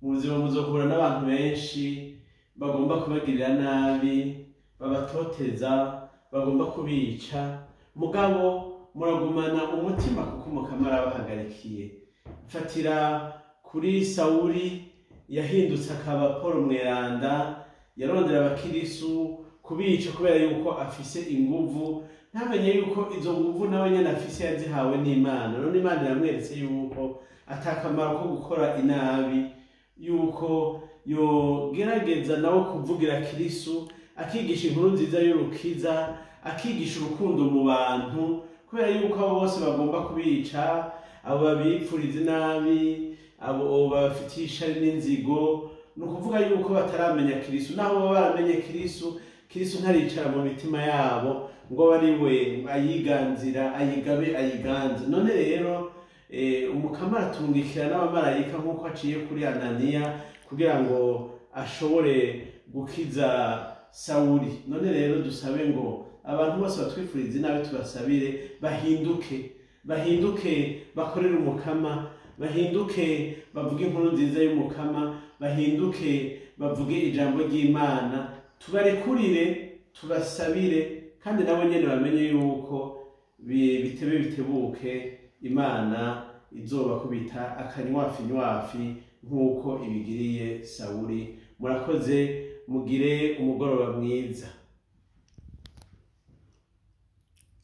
mu buzima muzohura n'abantu benshi bagomba kubagirira nabi, babatoteza, bagomba kubica, mugabo muragumana umutima kuko Umukama arabahagarikiye. Mfatira kuri Sawuli yahindutse akaba Paulo Mweranda, yarondera abakirisu kubica kubera yuko afise inguvu, ntamenye yuko izo nguvu nawe nyene afise yazihawe n'Imana. None Imana iramweretse yuko atakamaro ko gukora inabi, yuko yogerageza nawe kuvugira Kristo, akigisha inkuru nziza y'urukiza, akigisha urukundo mu bantu, kubera yuko abo bose bagomba kubica, abo babipfuriza inabi, abo bafitiye ishari n'inzigo, ni ukuvuga yuko bataramenya Kristo. Naho baba baramenye Kristo, Kristo ntaricara mu mitima yabo ngo bari we ayiganzira, ayigabe, ayiganze. None rero Umukama aratungikira n'abamarayika nk'uko aciye kuri Ananiya kugira ngo ashobore gukiza Sawuli. None rero dusabe ngo abantu bose batwifuriza inabi tubasabire bahinduke bakorere Umukama, bahinduke bavuge inkuru nziza y'Umukama, bahinduke bavuge ijambo ry'Imana, tubarekurire, tubasabire, kandi nabo nyene bamenye yuko bitebe bitebuke Imana izobakubita akanywafi nk'uko ibigiriye Sawuli. Murakoze, mugire umugoroba mwiza.